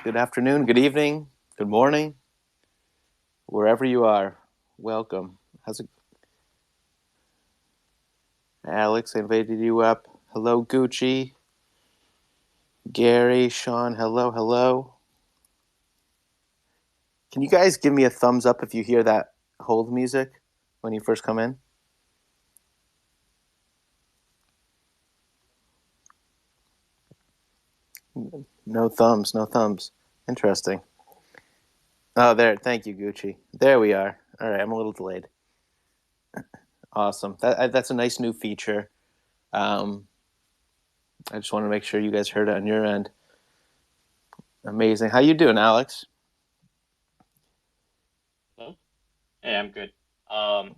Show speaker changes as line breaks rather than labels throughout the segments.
good afternoon, good evening, good morning, wherever you are. Welcome. How's it, Alex? I invited you up. Hello, Gucci, Gary, Sean. Hello, hello. Can you guys give me a thumbs up if you hear that hold music when you first come in? No thumbs, no thumbs. Interesting. Oh, there. Thank you, Gucci. There we are. All right, I'm a little delayed. Awesome. That's a nice new feature. Um, I just want to make sure you guys heard it on your end. Amazing. How you doing, Alex?
Hello? Hey, I'm good. Um,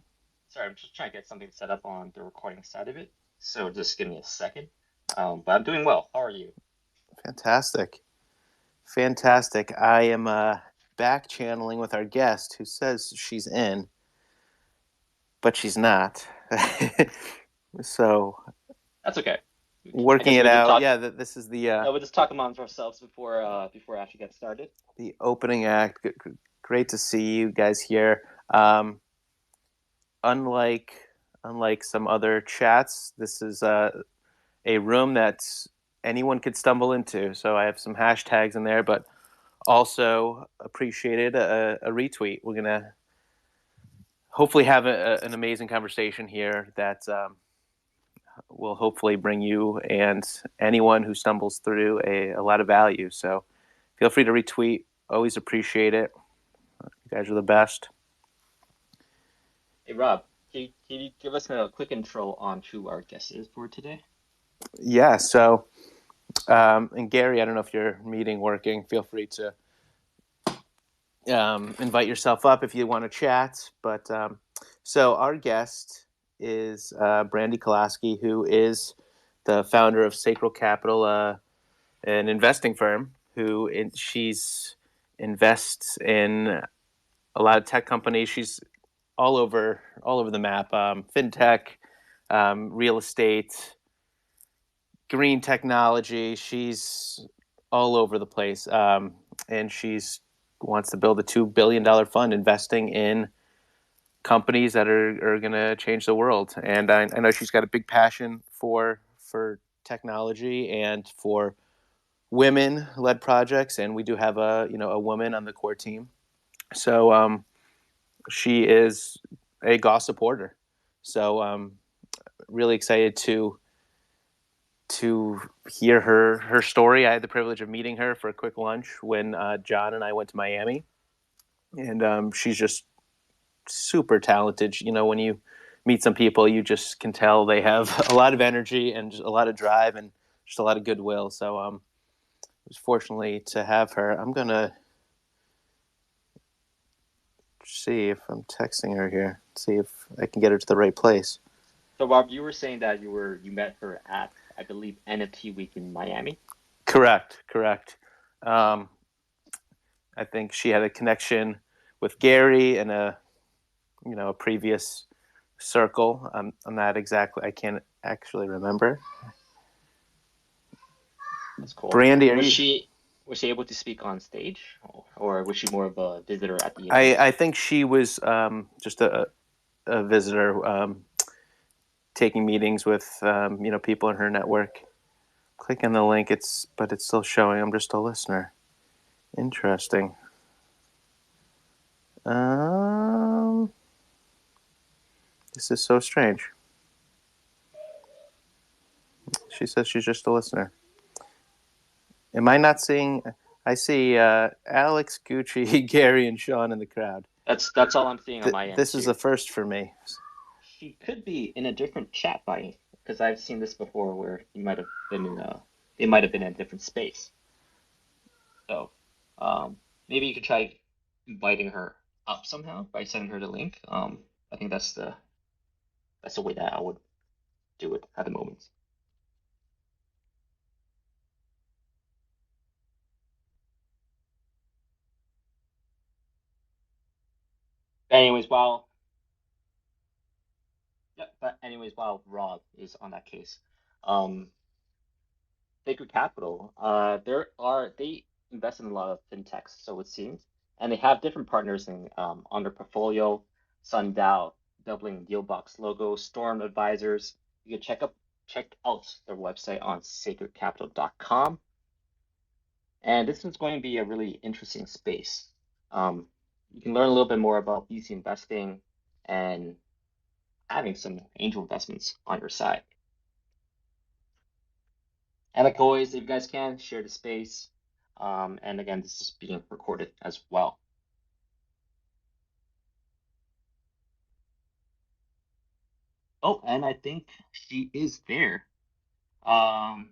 Sorry, I'm just trying to get something set up on the recording side of it. So just give me a second. But I'm doing well. How are you?
Fantastic. Fantastic. I am back channeling with our guest who says she's in, but she's not. So
That's okay. I
working
guess
it
we could
out.
talk.
Yeah, this is
We'll just talk amongst ourselves before I actually get started.
the opening act. Great to see you guys here. Um, unlike unlike some other chats, this is a room that anyone could stumble into. So I have some hashtags in there, but also appreciated a retweet. We're gonna hopefully have an amazing conversation here that will hopefully bring you and anyone who stumbles through a lot of value. So feel free to retweet. Always appreciate it. You guys are the best.
Hey, Rob, can you give us a quick intro on who our guest is for today?
Yeah. So, and Gary, I don't know if your meeting working. Feel free to invite yourself up if you want to chat. But so our guest is Brandi Kolosky, who is the founder of Sacral Capital, an investing firm. She's invests in a lot of tech companies. She's all over the map. Fintech, real estate, green technology. She's all over the place, and she's wants to build a $2 billion fund investing in companies that are going to change the world. And I know she's got a big passion for technology and for women-led projects. And we do have a woman on the core team. So she is a Gauss supporter. So really excited to hear her story. I had the privilege of meeting her for a quick lunch when John and I went to Miami, and she's just super talented. You know, when you meet some people, you just can tell they have a lot of energy and just a lot of drive and just a lot of goodwill. So I was fortunately to have her. I'm gonna see if I'm texting her here. See if I can get her to the right place.
So, Rob, you were saying that you met her at, I believe, NFT Week in Miami.
Correct, correct. Um, I think she had a connection with Gary and a previous circle. I'm not exactly. I can't actually remember.
That's cool.
Brandy, are
Was
you?
she able to speak on stage, or was she more of a visitor at the
I
event?
I think she was just a visitor, taking meetings with people in her network. Click on the link. But it's still showing. I'm just a listener. Interesting. Um, this is so strange. She says she's just a listener. Am I not seeing? I see Alex, Gucci, Gary, and Sean in the crowd.
That's all I'm seeing on my end
This is
too.
a first for me.
She could be in a different chat by because I've seen this before where they might have been in a different space. So maybe you could try inviting her up somehow by sending her the link. I think that's the way that I would do it at the moment. But anyways, while Rob is on that case, um, Sacred Capital, they invest in a lot of fintechs, so it seems, and they have different partners in on their portfolio. Sundow, doubling Dealbox logo, Storm Advisors. You can check out their website on sacredcapital.com. And this is going to be a really interesting space. Um, you can learn a little bit more about VC investing and having some angel investments on your side. And like always, if you guys can, share the space. And again, this is being recorded as well. Oh, and I think she is there. Um,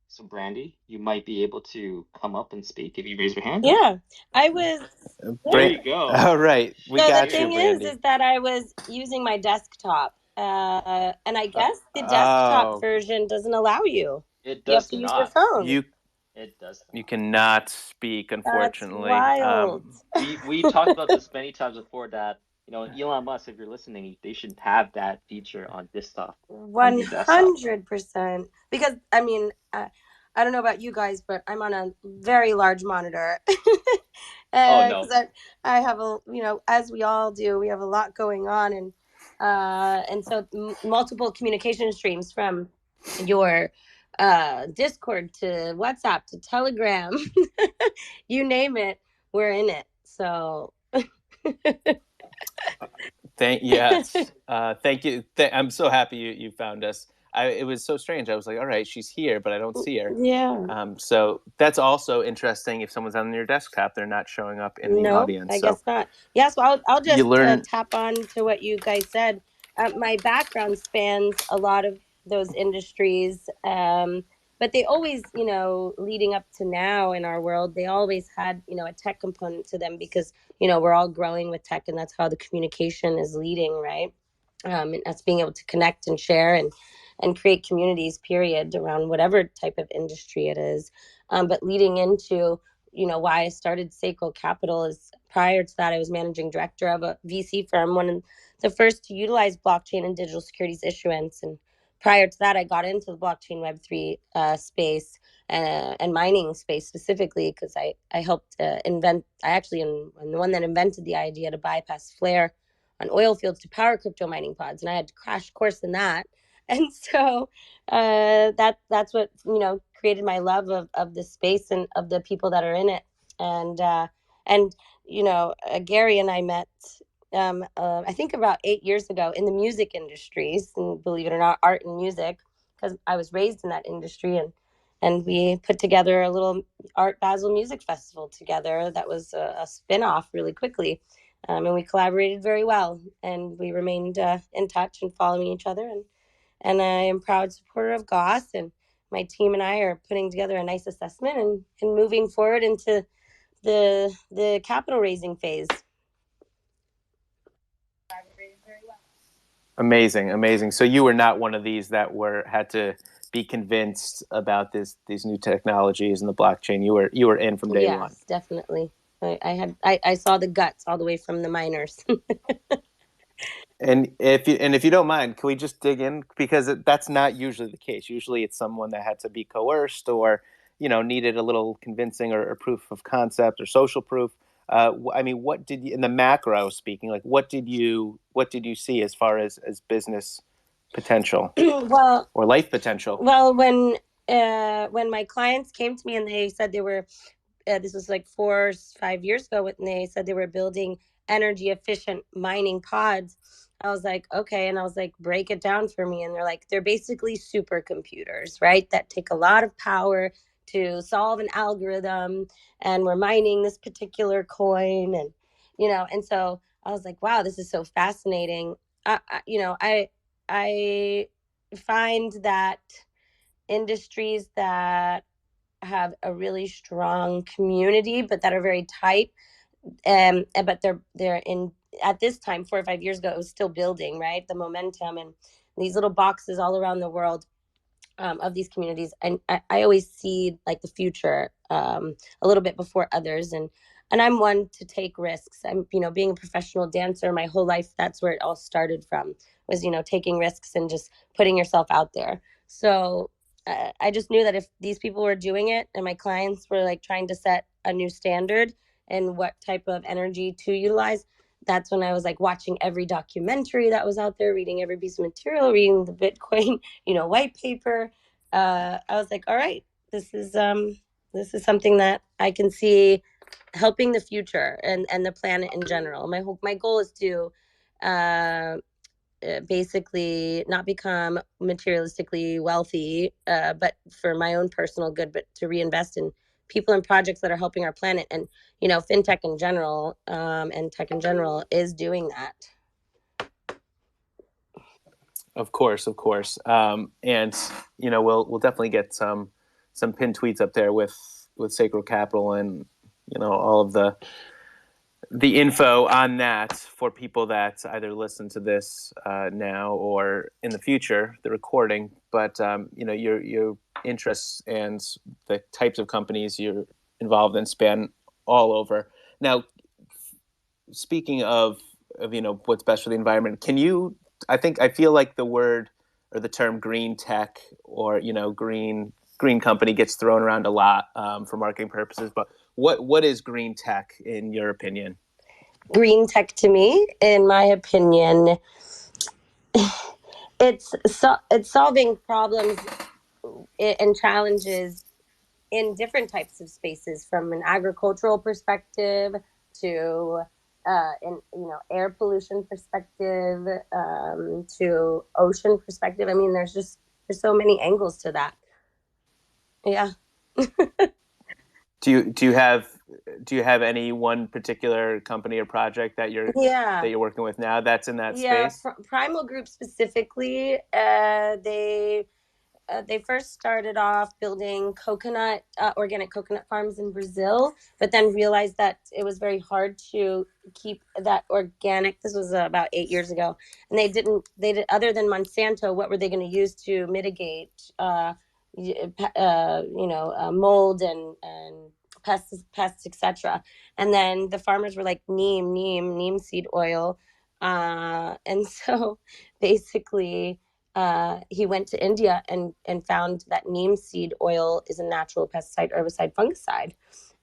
so Brandi, you might be able to come up and speak if you raise your hand.
Yeah, I was.
There
Bran-
you go.
All right, we
So the
got you,
thing
Cheers.
Brandy.
is that I was using my desktop, and I
Uh,
guess the desktop
Oh,
version doesn't allow you.
it
You have
does
to use your
not.
phone.
you
It does
you
not.
cannot speak,
That's
unfortunately.
wild.
We talked about this many times before that, Elon Musk, if you're listening, they should have that feature on desktop, on
One
your desktop.
hundred percent. Because I mean, I don't know about you guys, but I'm on a very large monitor,
Oh
because
no.
I have a, as we all do, we have a lot going on, and so multiple communication streams from your Discord to WhatsApp to Telegram, you name it, we're in it. So
Thank yes, thank you. I'm so happy you found us. It was so strange. I was like, all right, she's here, but I don't see her.
yeah.
So that's also interesting. If someone's on your desktop, they're not showing up in the
Nope,
audience.
I
So
guess not. Yeah, so I'll
you
just
learn.
tap on to what you guys said. My background spans a lot of those industries, but they always, leading up to now in our world, they always had, a tech component to them because, we're all growing with tech, and that's how the communication is leading, right? And that's being able to connect and share and create communities, period, around whatever type of industry it is. But leading into, why I started Sacral Capital is, prior to that, I was managing director of a VC firm, one of the first to utilize blockchain and digital securities issuance. And prior to that, I got into the blockchain Web3 space, and mining space specifically, because I helped I actually am the one that invented the idea to bypass flare on oil fields to power crypto mining pods, and I had to crash course in that. And so that's what created my love of the space and of the people that are in it. And Gary and I met, I think about 8 years ago, in the music industries, and believe it or not, art and music, because I was raised in that industry, and we put together a little Art Basel Music Festival together that was a spin-off really quickly. And we collaborated very well, and we remained in touch and following each other. And I am proud supporter of Gauss, and my team and I are putting together a nice assessment and moving forward into the capital raising phase.
Amazing, amazing. So you were not one of these that had to be convinced about these new technologies and the blockchain. You were in from day one.
Yes, definitely. I saw the guts all the way from the miners.
And if you don't mind, can we just dig in, because that's not usually the case. Usually, it's someone that had to be coerced, or needed a little convincing, or proof of concept, or social proof. I mean, what did you, in the macro speaking, like what did you see as far as business potential
Well,
or life potential?
when my clients came to me and they said they were, this was like 4 or 5 years ago, when they said they were building energy efficient mining pods, I was like, okay. And I was like, break it down for me. And they're like, they're basically supercomputers, right? That take a lot of power to solve an algorithm. And we're mining this particular coin. And so I was like, wow, this is so fascinating. I find that industries that have a really strong community, but that are very tight. But they're in, at this time, 4 or 5 years ago, it was still building, right? The momentum, and these little boxes all around the world, of these communities. And I always see like the future, a little bit before others. And I'm one to take risks. I'm, being a professional dancer my whole life, that's where it all started from, was, taking risks and just putting yourself out there. So I just knew that if these people were doing it and my clients were like trying to set a new standard and what type of energy to utilize, that's when I was like watching every documentary that was out there, reading every piece of material, reading the Bitcoin, white paper. I was like, all right, this is something that I can see helping the future and the planet in general. My goal is to basically not become materialistically wealthy, but for my own personal good, but to reinvest in people and projects that are helping our planet. And, fintech in general, and tech in general is doing that.
Of course, of course. And we'll definitely get some pinned tweets up there with Sacral Capital and all of the info on that for people that either listen to this now or in the future, the recording. But your interests and the types of companies you're involved in span all over. Now, speaking of what's best for the environment, I feel like the word or the term green tech or green company gets thrown around a lot for marketing purposes, but what is green tech in your opinion?
Green tech to me, in my opinion, it's solving problems and challenges in different types of spaces, from an agricultural perspective to in air pollution perspective, to ocean perspective. I mean, there's so many angles to that. Yeah.
Do you have any one particular company or project that you're working with now that's in that space?
Primal Group specifically, they first started off building organic coconut farms in Brazil, but then realized that it was very hard to keep that organic. This was about 8 years ago, and they did other than Monsanto. What were they going to use to mitigate, mold and pests, etc. And then the farmers were like neem seed oil, and so basically he went to India and found that neem seed oil is a natural pesticide, herbicide, fungicide.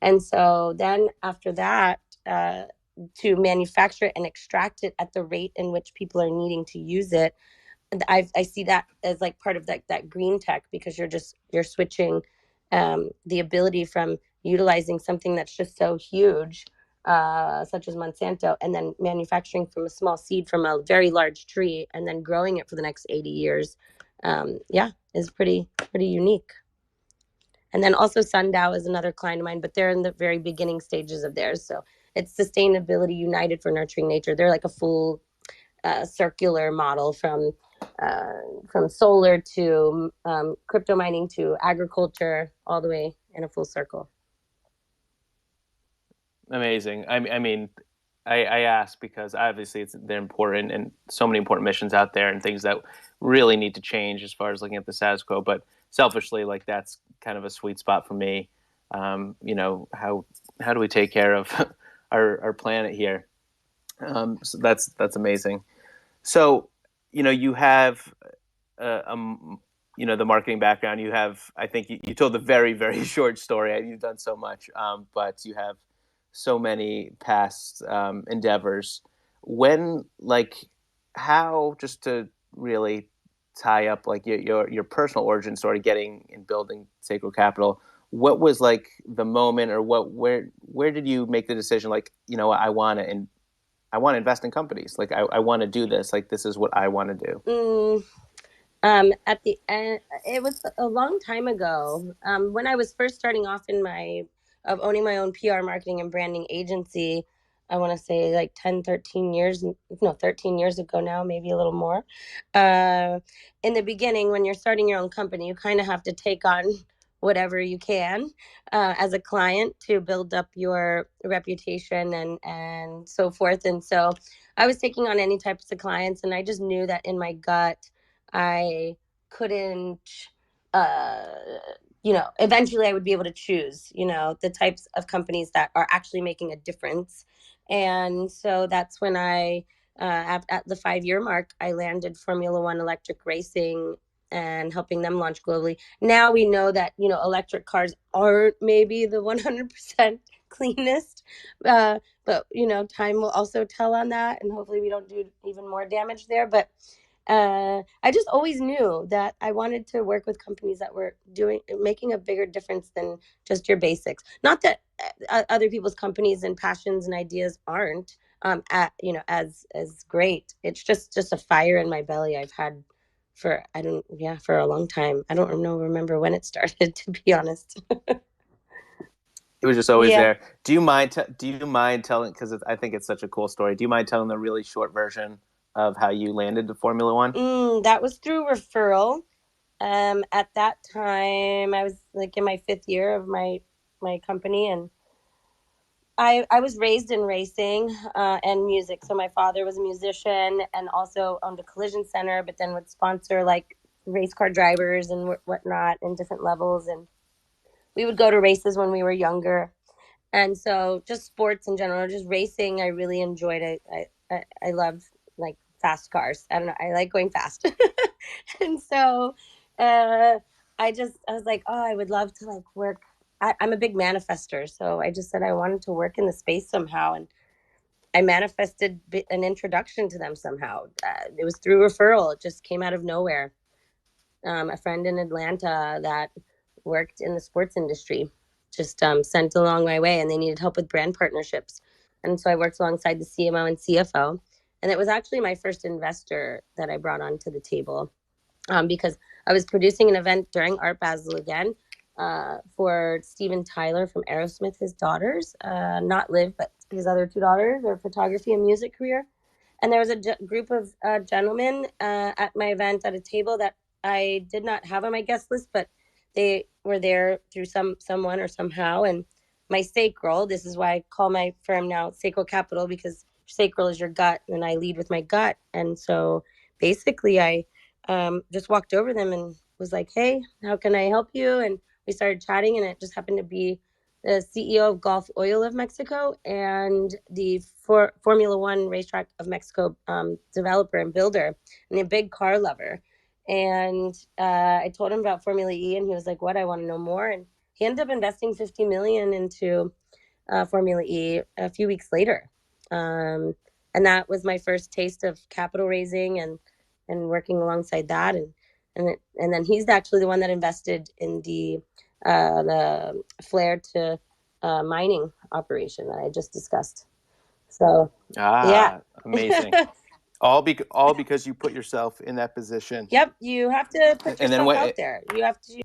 And so then after that, to manufacture it and extract it at the rate in which people are needing to use it, I see that as like part of that green tech, because you're switching the ability from utilizing something that's just so huge, such as Monsanto, and then manufacturing from a small seed from a very large tree and then growing it for the next 80 years. Is pretty unique. And then also Sundow is another client of mine, but they're in the very beginning stages of theirs. So it's Sustainability United for Nurturing Nature. They're like a full circular model from solar to crypto mining to agriculture, all the way in a full circle.
Amazing. I mean, I ask because obviously they're important and so many important missions out there and things that really need to change as far as looking at the status quo. But selfishly, like that's kind of a sweet spot for me. How do we take care of our planet here? So that's amazing. So you have the marketing background. You have, I think you told a very, very short story. You've done so much, but you have so many past endeavors. How, just to really tie up like your personal origin story, getting and building Sacral Capital, what was like the moment, or where did you make the decision, like, I want to invest in companies, like I want to do this, like this is what I want to do?
At the end, it was a long time ago, when I was first starting off of owning my own PR marketing and branding agency. I want to say like 13 years ago now, maybe a little more. In the beginning, when you're starting your own company, you kind of have to take on whatever you can as a client to build up your reputation and so forth. And so I was taking on any types of clients, and I just knew that in my gut I couldn't, eventually I would be able to choose, the types of companies that are actually making a difference. And so that's when at the 5-year mark, I landed Formula One electric racing and helping them launch globally. Now we know that, electric cars aren't maybe the 100% cleanest, but time will also tell on that, and hopefully we don't do even more damage there. But I just always knew that I wanted to work with companies that were making a bigger difference than just your basics. Not that other people's companies and passions and ideas aren't as great. It's just a fire in my belly I've had for for a long time. I don't remember when it started, to be honest.
It was just always there. Do you mind telling, because I think it's such a cool story, do you mind telling the really short version of how you landed to Formula One?
That was through referral. At that time I was like in my 5th year of my company, and I was raised in racing and music. So my father was a musician and also owned a collision center, but then would sponsor like race car drivers and whatnot in different levels. And we would go to races when we were younger. And so just sports in general, just racing, I really enjoyed it. I love like fast cars. I don't know. I like going fast. And so I was like, oh, I would love to like work. I'm a big manifester. So I just said I wanted to work in the space somehow. And I manifested an introduction to them somehow. It was through referral. It just came out of nowhere. A friend in Atlanta that worked in the sports industry just sent along my way, and they needed help with brand partnerships. And so I worked alongside the CMO and CFO. And it was actually my first investor that I brought onto the table because I was producing an event during Art Basel again for Steven Tyler from Aerosmith, his daughters, not Liv, but his other 2 daughters, their photography and music career. And there was a group of gentlemen at my event at a table that I did not have on my guest list, but they were there through someone or somehow. And my sacral, this is why I call my firm now Sacral Capital, because sacral is your gut, and I lead with my gut. And so basically I just walked over them and was like, hey, how can I help you? And we started chatting, and it just happened to be the CEO of Gulf Oil of Mexico and the Formula One racetrack of Mexico developer and builder, and a big car lover. And I told him about Formula E, and he was like, what? I want to know more. And he ended up investing $50 million into Formula E a few weeks later. And that was my first taste of capital raising and working alongside that. And then he's actually the one that invested in the flare to mining operation that I just discussed. So yeah,
amazing. all because you put yourself in that position.
Yep, you have to put yourself out there. You have to.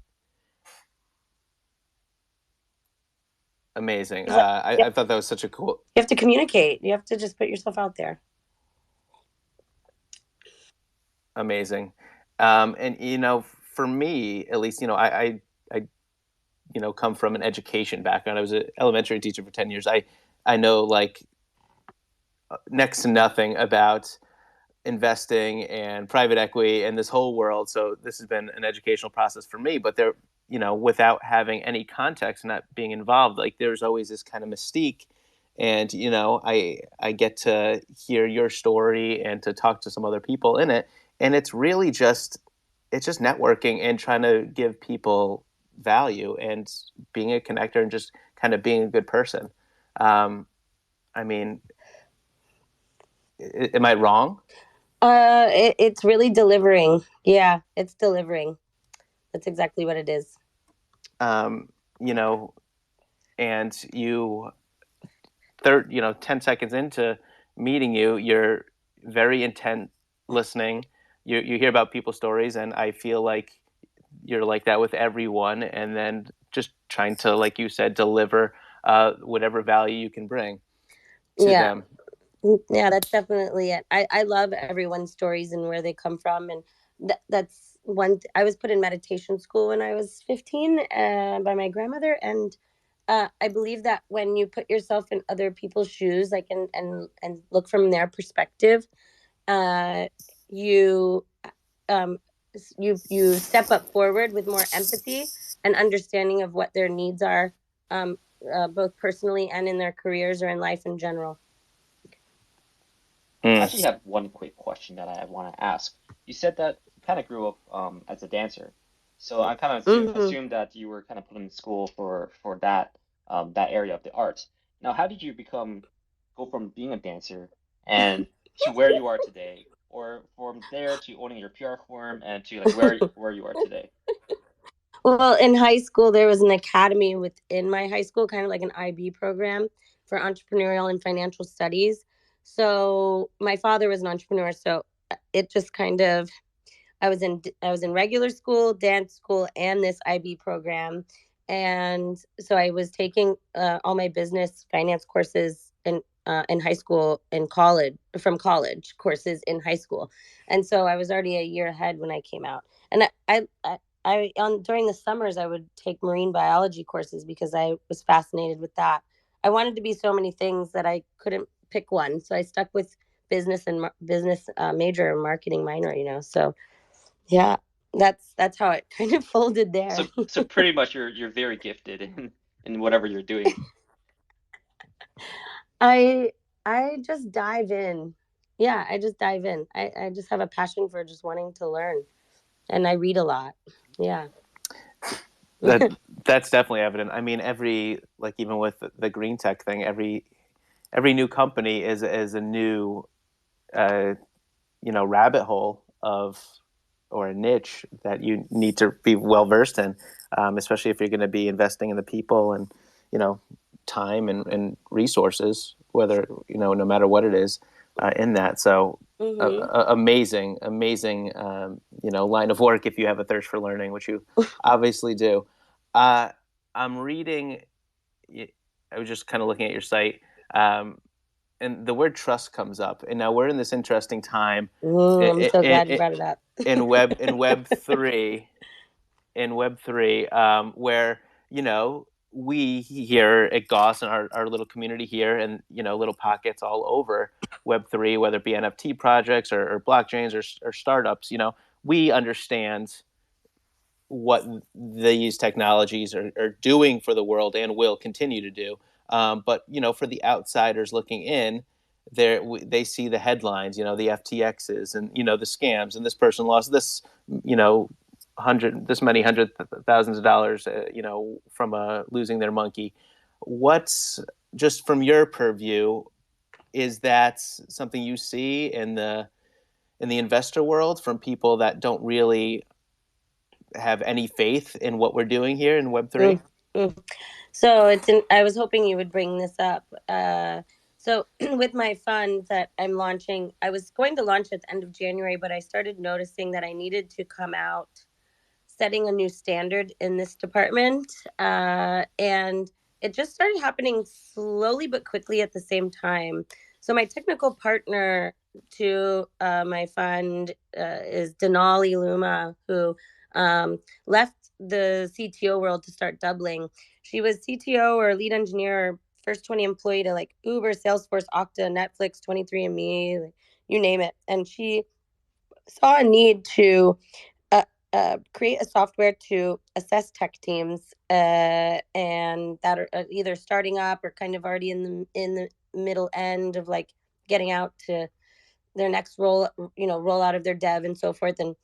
Amazing. I thought that was such a cool.
You have to communicate. You have to just put yourself out there.
Amazing. And for me, at least, I come from an education background. I was an elementary teacher for 10 years. I know like next to nothing about investing and private equity and this whole world. So this has been an educational process for me, but without having any context and not being involved, like there's always this kind of mystique. And, I get to hear your story and to talk to some other people in it. And it's really it's just networking and trying to give people value and being a connector and just kind of being a good person. I mean, am I wrong?
It's really delivering. Yeah, it's delivering. That's exactly what it is.
And you 10 seconds into meeting you, you're very intent listening. You hear about people's stories, and I feel like you're like that with everyone, and then just trying to, like you said, deliver whatever value you can bring to them.
Yeah, that's definitely it. I love everyone's stories and where they come from. And that's I was put in meditation school when I was 15 by my grandmother. And I believe that when you put yourself in other people's shoes, like and look from their perspective, you step up forward with more empathy and understanding of what their needs are, both personally and in their careers or in life in general.
I actually have one quick question that I want to ask. You said that kind of grew up as a dancer, so I kind of
Mm-hmm.
assumed that you were kind of put in school for that that area of the arts. Now, how did you go from being a dancer and to where you are today, or from there to owning your PR firm and to like where you are today?
Well, in high school, there was an academy within my high school, kind of like an IB program for entrepreneurial and financial studies. So my father was an entrepreneur, so it just kind of I was in regular school, dance school, and this IB program, and so I was taking all my business finance courses in high school and college from college courses in high school, and so I was already a year ahead when I came out. And I on during the summers I would take marine biology courses because I was fascinated with that. I wanted to be so many things that I couldn't pick one, so I stuck with business major and marketing minor. So yeah, that's how it kind of folded there.
So pretty much you're very gifted in whatever you're doing.
I I just dive in. Yeah, I just dive in. I just have a passion for just wanting to learn, and I read a lot. Yeah.
That that's definitely evident. I mean, every like even with the green tech thing, every new company is a new uh, rabbit hole of or a niche that you need to be well versed in, especially if you're going to be investing in the people and you know time and resources, whether no matter what it is in that. So
Hmm.
amazing line of work if you have a thirst for learning, which you obviously do. Uh, I'm reading. I was just kind of looking at your site. And the word trust comes up. And now we're in this interesting time
I'm so glad you brought it up.
in Web3, where we here at Gauss and our little community here, and little pockets all over Web3, whether it be NFT projects or blockchains or startups, we understand what these technologies are doing for the world and will continue to do. But for the outsiders looking in, they see the headlines, the FTXs and the scams, and this person lost this, this many hundred thousands of dollars, from losing their monkey. What's just from your purview? Is that something you see in the investor world from people that don't really have any faith in what we're doing here in Web3?
Mm, mm. So I was hoping you would bring this up. So with my fund that I'm launching, I was going to launch at the end of January, but I started noticing that I needed to come out setting a new standard in this department. And it just started happening slowly but quickly at the same time. So, my technical partner to my fund is Denali Luma, who left the CTO world to start doubling. She was CTO or lead engineer, first 20 employee to like Uber, Salesforce, Okta, Netflix, 23andMe, like, you name it. And she saw a need to create a software to assess tech teams and that are either starting up or kind of already in the middle end of like getting out to their next roll out of their dev and so forth. And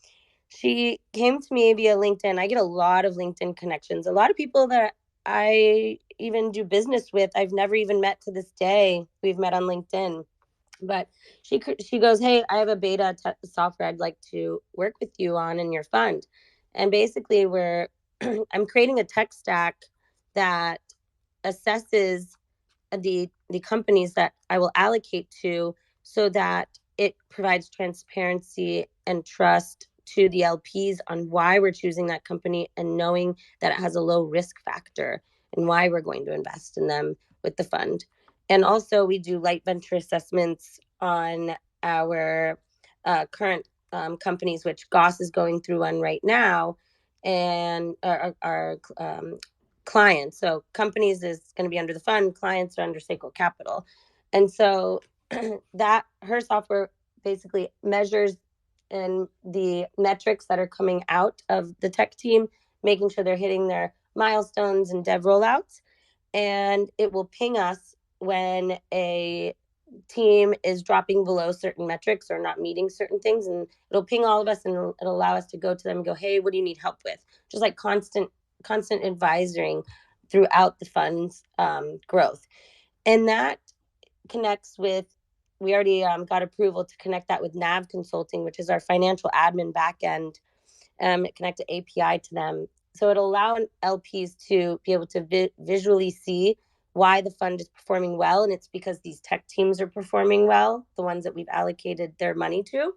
she came to me via LinkedIn. I get a lot of LinkedIn connections. A lot of people that I even do business with, I've never even met to this day. We've met on LinkedIn, but she goes, hey, I have a software I'd like to work with you on in your fund. And basically I'm creating a tech stack that assesses the companies that I will allocate to so that it provides transparency and trust to the LPs on why we're choosing that company and knowing that it has a low risk factor and why we're going to invest in them with the fund. And also, we do light venture assessments on our current companies, which Gauss is going through one right now, and our clients. So companies is going to be under the fund, clients are under Sacral Capital. And so that her software basically measures and the metrics that are coming out of the tech team, making sure they're hitting their milestones and dev rollouts. And it will ping us when a team is dropping below certain metrics or not meeting certain things, and it'll ping all of us, and it'll allow us to go to them and go, hey, what do you need help with? Just like constant advising throughout the fund's growth. And that connects with, we already got approval to connect that with NAV Consulting, which is our financial admin backend. Connect an API to them. So it'll allow LPs to be able to visually see why the fund is performing well. And it's because these tech teams are performing well, the ones that we've allocated their money to.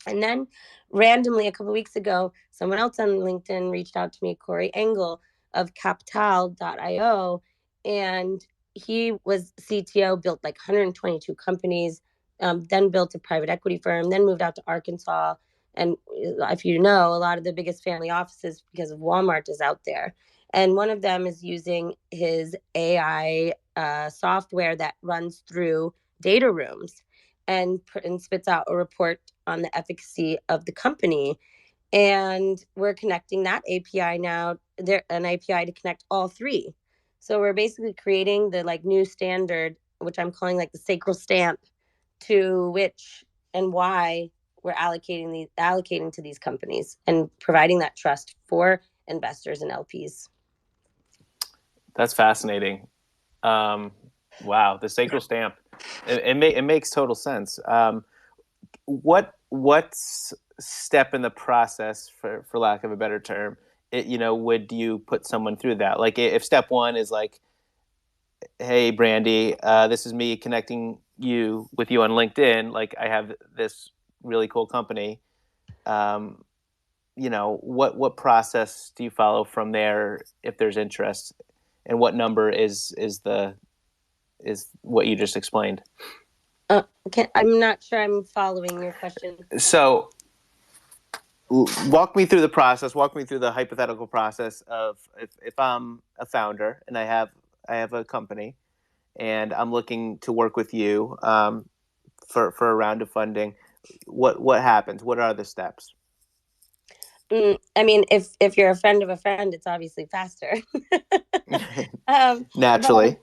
And then randomly, a couple of weeks ago, someone else on LinkedIn reached out to me, Corey Engel of Capital.io, and he was CTO, built like 122 companies, then built a private equity firm, then moved out to Arkansas. And if you know, a lot of the biggest family offices, because of Walmart, is out there. And one of them is using his AI software that runs through data rooms and spits out a report on the efficacy of the company. And we're connecting that API now, an API to connect all three. So we're basically creating the like new standard, which I'm calling like the sacral stamp, to which and why we're allocating to these companies and providing that trust for investors and LPs.
That's fascinating. Wow, the sacral stamp. It makes total sense. What step in the process, for lack of a better term, would you put someone through that? Like, if step one is like, hey, Brandi, this is me connecting with you on LinkedIn. Like, I have this really cool company. What process do you follow from there if there's interest, and what number is what you just explained?
I'm not sure I'm following your question.
So walk me through the process. Walk me through the hypothetical process of if I'm a founder and I have a company and I'm looking to work with you for a round of funding. What happens? What are the steps?
I mean, if you're a friend of a friend, it's obviously faster.
Naturally.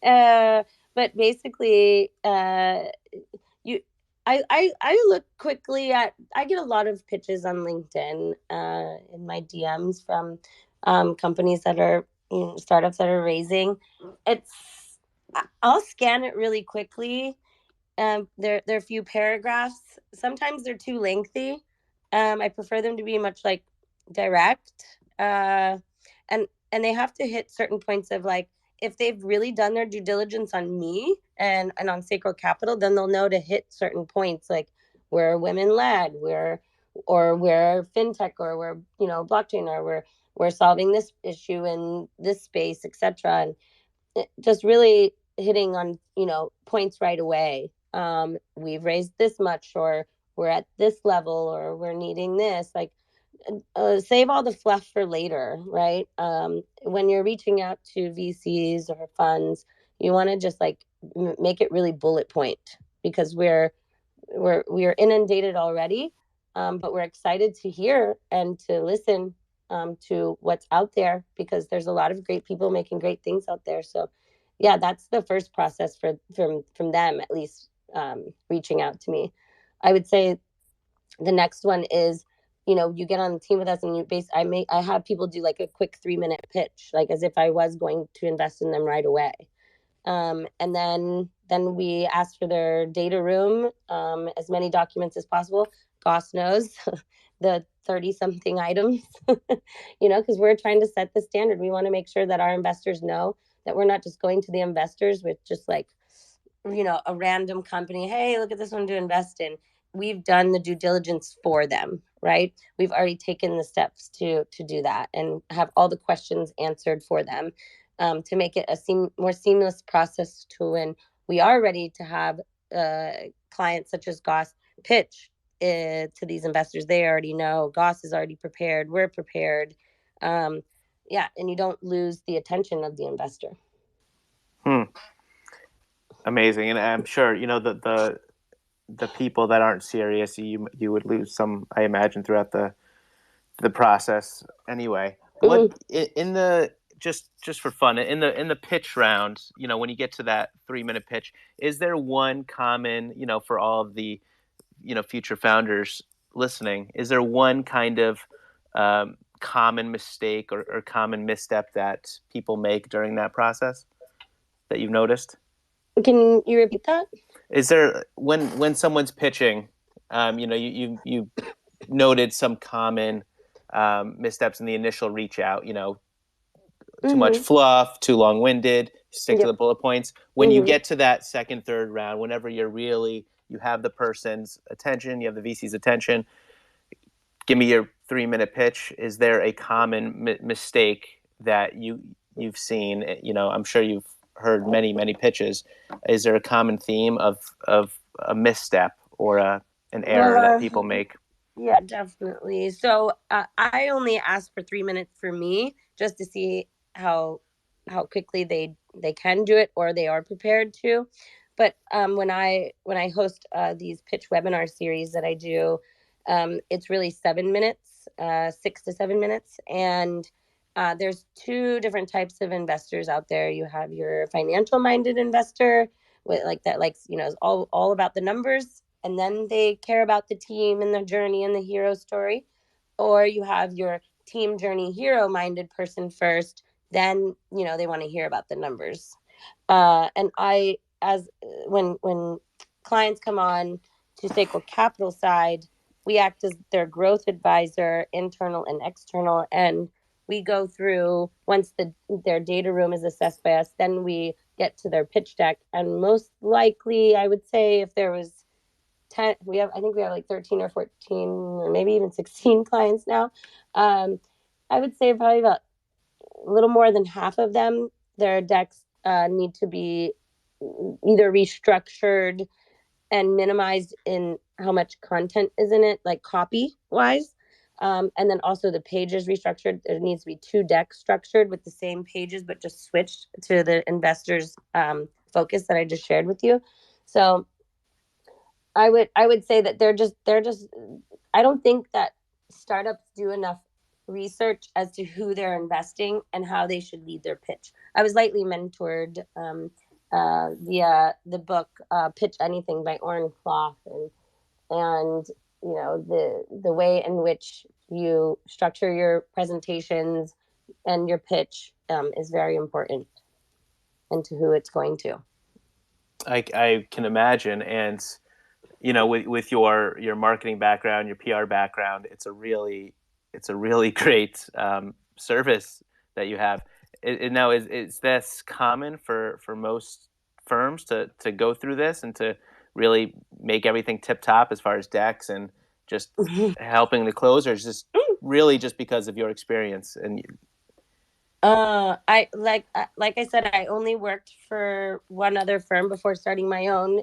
But basically, I look quickly at, I get a lot of pitches on LinkedIn in my DMs from companies that are, startups that are raising. I'll scan it really quickly. There are a few paragraphs. Sometimes they're too lengthy. I prefer them to be much like direct. And they have to hit certain points of like, if they've really done their due diligence on me and on Sacral Capital, then they'll know to hit certain points like we're women-led, we're fintech, or we're blockchain, or we're solving this issue in this space, etc. And just really hitting on points right away. We've raised this much, or we're at this level, or we're needing this. Like, save all the fluff for later, right? When you're reaching out to VCs or funds, you want to just like make it really bullet point, because we're inundated already, but we're excited to hear and to listen to what's out there, because there's a lot of great people making great things out there. So yeah, that's the first process from them, at least, reaching out to me. I would say the next one is, you get on the team with us, and I have people do like a quick 3-minute pitch, like as if I was going to invest in them right away. And then we ask for their data room, as many documents as possible. Gauss knows the 30 something items, because we're trying to set the standard. We want to make sure that our investors know that we're not just going to the investors with just like, a random company. Hey, look at this one to invest in. We've done the due diligence for them, right? We've already taken the steps to do that and have all the questions answered for them, to make it a more seamless process to when we are ready to have clients such as Gauss pitch to these investors. They already know. Gauss is already prepared. We're prepared. And you don't lose the attention of the investor.
Amazing. And I'm sure the people that aren't serious, you would lose some, I imagine, throughout the process anyway. What in the just for fun, in the pitch round, when you get to that 3-minute pitch, is there one common, for all of the, future founders listening, is there one kind of common mistake or common misstep that people make during that process that you've noticed?
Can you repeat that?
Is there, when someone's pitching, you noted some common missteps in the initial reach out, too much fluff, too long-winded, stick to the bullet points. When you get to that second, third round, whenever you have the person's attention, you have the VC's attention, give me your 3-minute pitch. Is there a common mistake that you've seen? I'm sure you've heard many, many pitches. Is there a common theme of a misstep or an error that people make?
Yeah, definitely. So I only ask for 3 minutes for me, just to see how quickly they can do it, or they are prepared to. But when I host these pitch webinar series that I do, it's really 7 minutes, 6 to 7 minutes, and there's 2 different types of investors out there. You have your financial minded investor, with is all about the numbers, and then they care about the team and the journey and the hero story. Or you have your team journey hero minded person first, then they want to hear about the numbers. And I, as when clients come on to Sacral Capital side, we act as their growth advisor, internal and external, and we go through, once their data room is assessed by us, then we get to their pitch deck. And most likely, I would say, if there was 10, I think we have like 13 or 14 or maybe even 16 clients now. I would say probably about a little more than half of them, their decks need to be either restructured and minimized in how much content is in it, like copy wise. And then also the pages restructured. There needs to be 2 decks structured with the same pages, but just switched to the investor's focus that I just shared with you. So I would say that they're just I don't think that startups do enough research as to who they're investing and how they should lead their pitch. I was lightly mentored via the book Pitch Anything by Oren Clough, and the way in which you structure your presentations and your pitch is very important, and to who it's going to.
I can imagine, and with your marketing background, your PR background, it's a really great service that you have. Now, is this common for most firms to go through this and to really make everything tip top as far as decks and just helping the close, or is this really just because of your experience? And
I like I said, I only worked for one other firm before starting my own.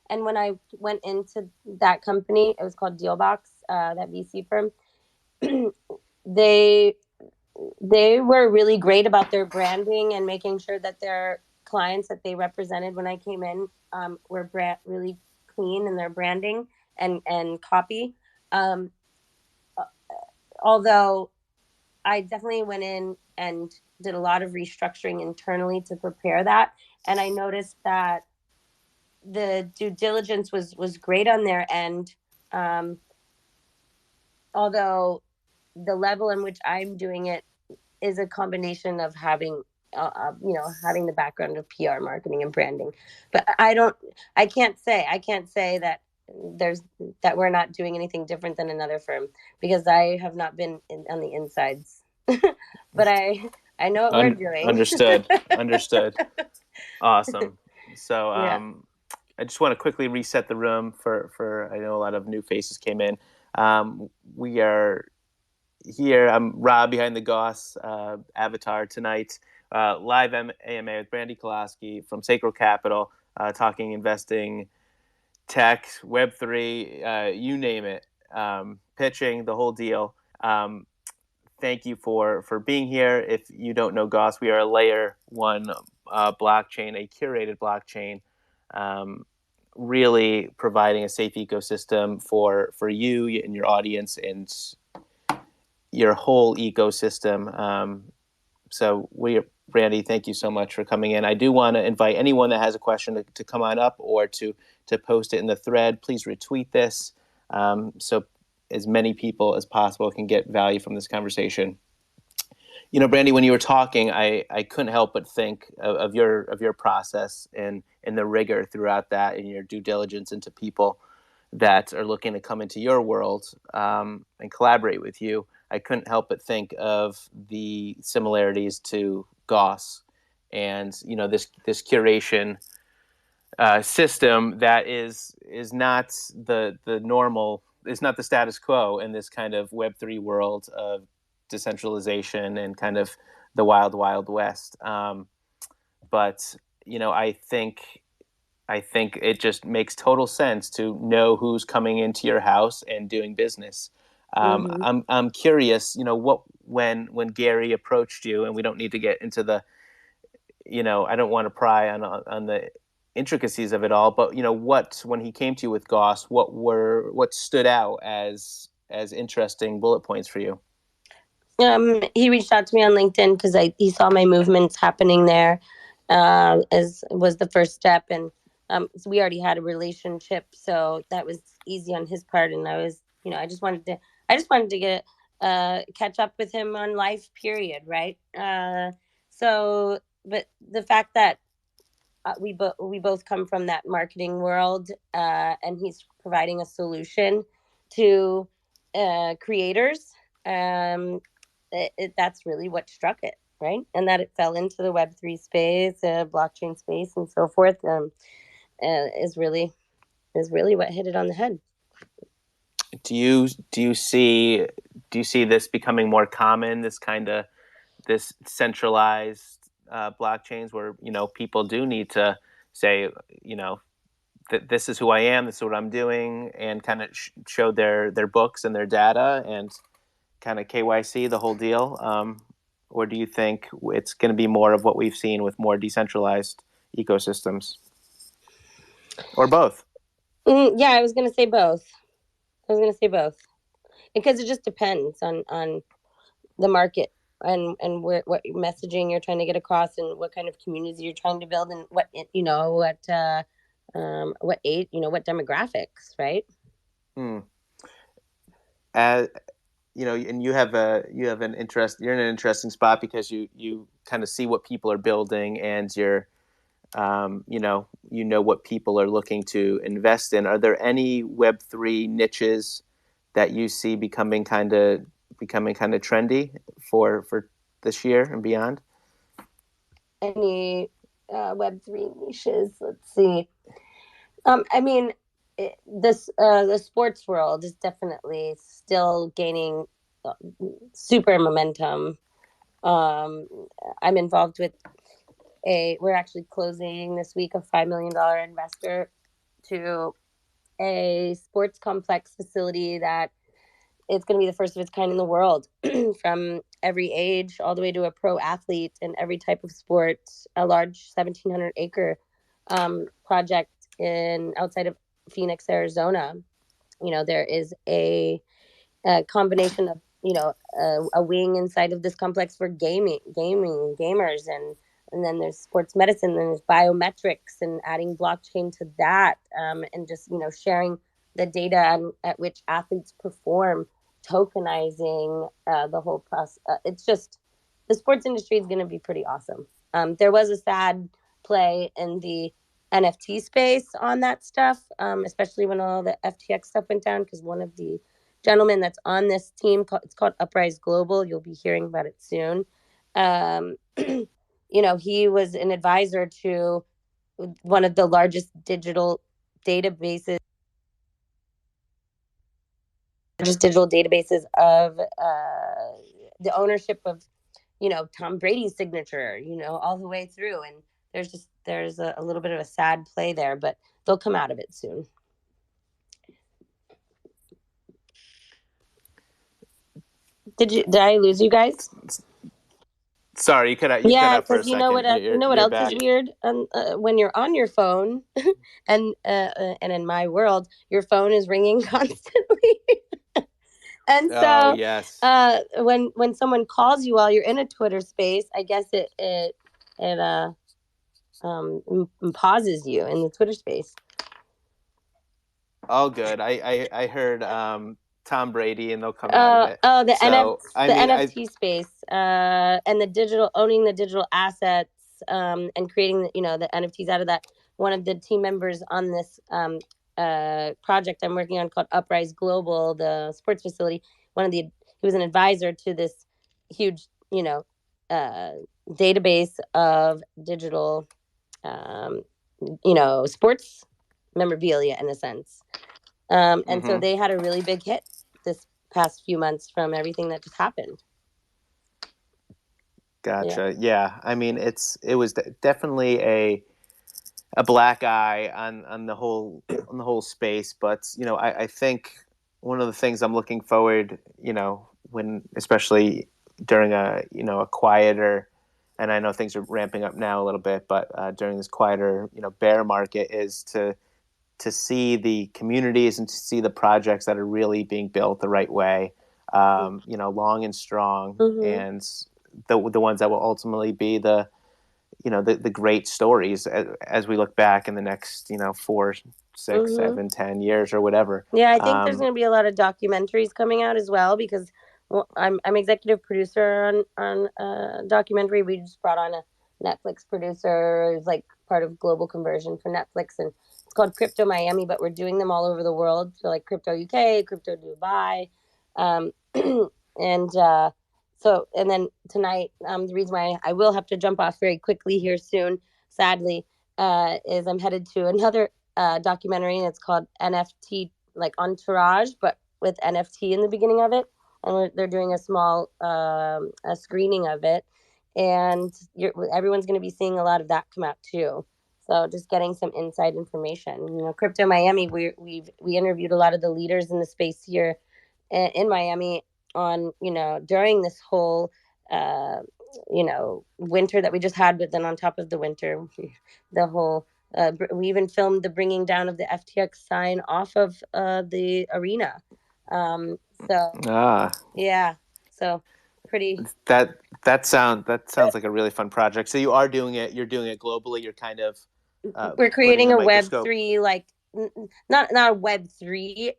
And when I went into that company, it was called Dealbox, that VC firm. they were really great about their branding and making sure that their clients that they represented when I came in were really clean in their branding and copy. Although I definitely went in and did a lot of restructuring internally to prepare that, and I noticed that the due diligence was great on their end. Although the level in which I'm doing it is a combination of having having the background of PR, marketing, and branding. But I can't say that we're not doing anything different than another firm, because I have not been on the insides. But I know what we're doing.
Understood. Awesome. So
Yeah.
I just want to quickly reset the room for I know a lot of new faces came in. We are here. I'm Rob behind the Gauss avatar tonight. Live AMA with Brandi Kolosky from Sacral Capital, talking investing, tech, Web3, you name it, pitching, the whole deal. Thank you for being here. If you don't know Gauss, we are a layer 1 blockchain, a curated blockchain, really providing a safe ecosystem for you and your audience and your whole ecosystem. So Brandi, thank you so much for coming in. I do want to invite anyone that has a question to come on up or to post it in the thread. Please retweet this so as many people as possible can get value from this conversation. Brandi, when you were talking, I couldn't help but think of your process and the rigor throughout that and your due diligence into people that are looking to come into your world and collaborate with you. I couldn't help but think of the similarities to Gauss and this curation system that is not the normal, is not the status quo in this kind of Web3 world of decentralization and kind of the wild west. But I think it just makes total sense to know who's coming into your house and doing business. I'm curious, when Gary approached you, and we don't need to get into the, I don't want to pry on the intricacies of it all, but when he came to you with Gauss, what stood out as interesting bullet points for you?
He reached out to me on LinkedIn because he saw my movements happening there, as was the first step, and so we already had a relationship, so that was easy on his part. And I just wanted to get catch up with him on life, period, right? But the fact that we both come from that marketing world, and he's providing a solution to creators. That's really what struck it, right? And that it fell into the Web3 space, blockchain space, and so forth, is really what hit it on the head.
Do you see this becoming more common? This centralized blockchains where people do need to say that this is who I am, this is what I'm doing, and kind of show their books and their data and kind of KYC the whole deal, or do you think it's going to be more of what we've seen with more decentralized ecosystems, or both?
Yeah, I was going to say both. Because it just depends on the market and what messaging you're trying to get across and what kind of community you're trying to build and what age, what demographics, right?
And you're in an interesting spot because you kind of see what people are building, and you're what people are looking to invest in. Are there any Web3 niches that you see becoming kind of trendy for this year and beyond?
Any Web3 niches? Let's see. The sports world is definitely still gaining super momentum. I'm involved with we're actually closing this week a $5 million investor to a sports complex facility that it's going to be the first of its kind in the world, from every age all the way to a pro athlete in every type of sport. A large 1,700 acre project outside of Phoenix, Arizona. There is a combination of a wing inside of this complex for gamers, and then there's sports medicine, and there's biometrics and adding blockchain to that, and just sharing the data at which athletes perform, tokenizing the whole process. It's just, the sports industry is going to be pretty awesome. There was a sad play in the NFT space on that stuff, especially when all the FTX stuff went down, because one of the gentlemen that's on this team, it's called Uprise Global, you'll be hearing about it soon. He was an advisor to one of the largest digital databases of the ownership of Tom Brady's signature, all the way through. And there's a little bit of a sad play there, but they'll come out of it soon. Did I lose you guys?
Sorry, you cut out for a second.
What else is weird? When you're on your phone, and in my world, your phone is ringing constantly. And
Oh
so
yes.
when someone calls you while you're in a Twitter space, I guess it pauses you in the Twitter space.
Oh, good. I heard Tom Brady, and they'll come out of it.
The
So I
the
mean,
NFT space, and the digital, owning the digital assets, and creating the NFTs out of that. One of the team members on this project I'm working on called Uprise Global, the sports facility. He was an advisor to this huge uh, database of digital um, sports memorabilia in a sense. And so
mm-hmm.
they had a really big hit this past few months from everything that just happened. Yeah.
Gotcha. Yeah. I mean, it was definitely a black eye on the whole space, but I think one of the things I'm looking forward, when especially during a quieter, and I know things are ramping up now a little bit, but during this quieter bear market, is to see the communities and to see the projects that are really being built the right way, long and strong,
Mm-hmm.
and the ones that will ultimately be the great stories as we look back in the next 4, 6,
Mm-hmm.
7, 10 years or whatever.
Yeah, I think there's going to be a lot of documentaries coming out as well because I'm executive producer on a documentary. We just brought on a Netflix producer who's like part of global conversion for Netflix, and it's called Crypto Miami. But we're doing them all over the world, so like Crypto UK, Crypto Dubai, um, and and then tonight, the reason why I will have to jump off very quickly here soon, sadly, is I'm headed to another documentary, and it's called NFT, like Entourage, but with NFT in the beginning of it. And they're doing a small a screening of it, and everyone's going to be seeing a lot of that come out too. So just getting some inside information. Crypto Miami, we interviewed a lot of the leaders in the space here in Miami on during this whole winter that we just had, but then on top of the winter, the whole we even filmed the bringing down of the FTX sign off of the arena. Um, so
ah
yeah, so pretty.
that sounds like a really fun project. So you're doing it globally. You're kind of
We're
putting
creating
the
a Web
microscope.
three, like not a Web three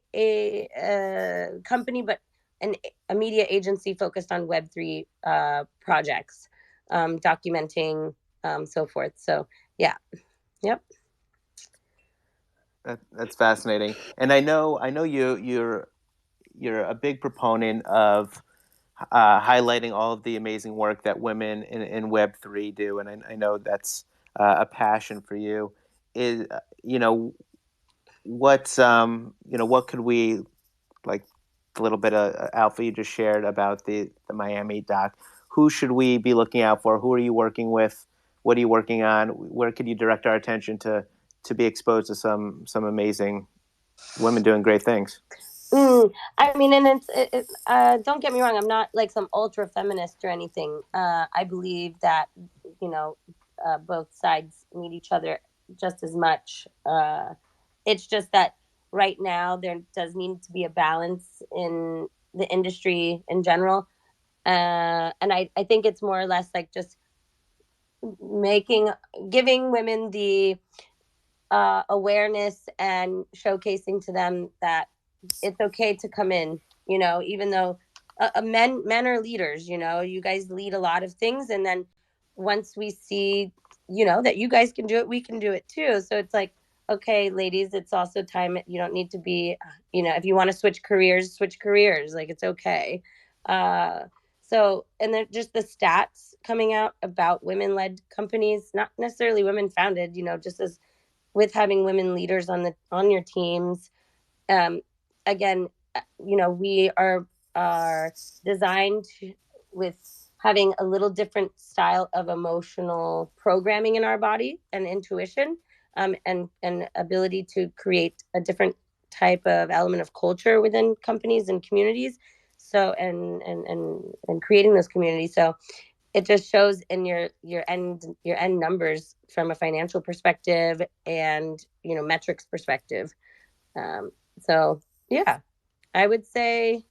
company, but a media agency focused on Web three projects, documenting so forth. So yeah, yep.
That's fascinating, and I know you're a big proponent of highlighting all of the amazing work that women in Web3 do, and I know that's a passion for you. Is what could we, like, the little bit of alpha you just shared about the Miami doc? Who should we be looking out for? Who are you working with? What are you working on? Where could you direct our attention to be exposed to some amazing women doing great things?
I mean, and don't get me wrong. I'm not like some ultra feminist or anything. I believe that you know both sides need each other just as much. It's just that right now there does need to be a balance in the industry in general, and I think it's more or less like just making giving women the awareness and showcasing to them that it's okay to come in, even though men are leaders. You guys lead a lot of things, and then once we see that you guys can do it, we can do it too. So it's like, okay, ladies, it's also time. You don't need to be, if you want to switch careers, like it's okay. And then just the stats coming out about women-led companies, not necessarily women-founded, just as with having women leaders on your teams. um, Again, we are designed with having a little different style of emotional programming in our body and intuition, and ability to create a different type of element of culture within companies and communities. So and creating those communities. So it just shows in your end numbers from a financial perspective and metrics perspective. um, so yeah, I would say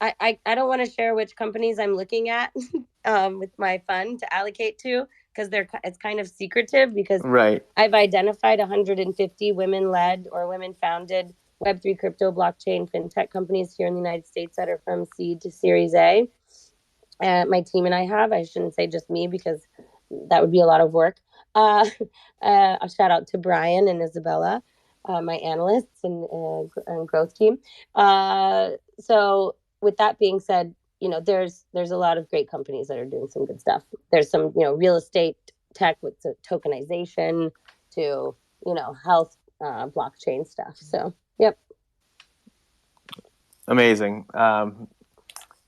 I don't want to share which companies I'm looking at with my fund to allocate to, because it's kind of secretive, because
Right.
I've identified 150 women-led or women-founded Web3 crypto blockchain fintech companies here in the United States that are from seed to Series A. My team and I shouldn't say just me, because that would be a lot of work. A shout out to Brian and Isabella, my analysts and growth team. So with that being said, there's a lot of great companies that are doing some good stuff. There's some, real estate tech with tokenization to, health blockchain stuff. So, yep.
Amazing.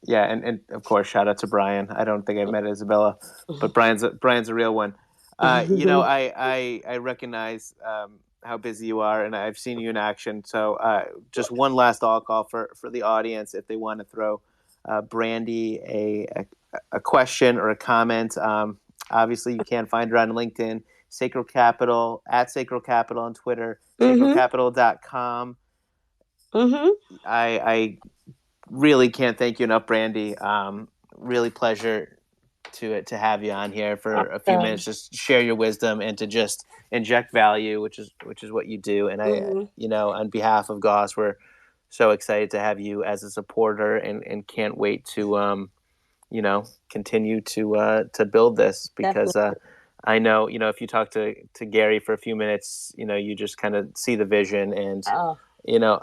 Yeah, and of course, shout out to Brian. I don't think I've met Isabella, but Brian's a real one. I recognize how busy you are, and I've seen you in action. So just one last call for the audience, if they want to throw Brandi a question or a comment. Obviously, you can find her on LinkedIn, Sacral Capital, at Sacral Capital on Twitter, sacralcapital.com. I really can't thank you enough, Brandi. Really pleasure to have you on here for a few minutes, just share your wisdom and to just inject value, which is what you do. And on behalf of Gauss, we're so excited to have you as a supporter, and can't wait to continue to build this, because I know, if you talk to Gary for a few minutes, you just kind of see the vision. And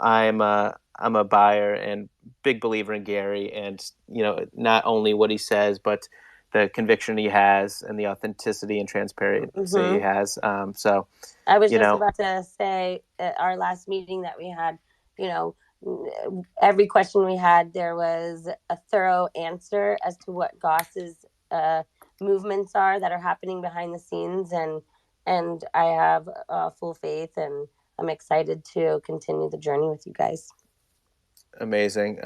I'm a buyer and big believer in Gary, and not only what he says, but the conviction he has and the authenticity and transparency he has. So
I was just about to say, at our last meeting that we had, every question we had, there was a thorough answer as to what Gauss's movements are that are happening behind the scenes, and I have full faith, and I'm excited to continue the journey with you guys.
Amazing.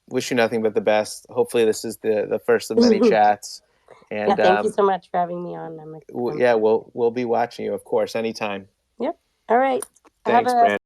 Wish you nothing but the best. Hopefully this is the first of many chats. And
thank you so much for having me on.
We'll be watching you, of course, anytime.
Yep. All right.
Thanks, Brandi.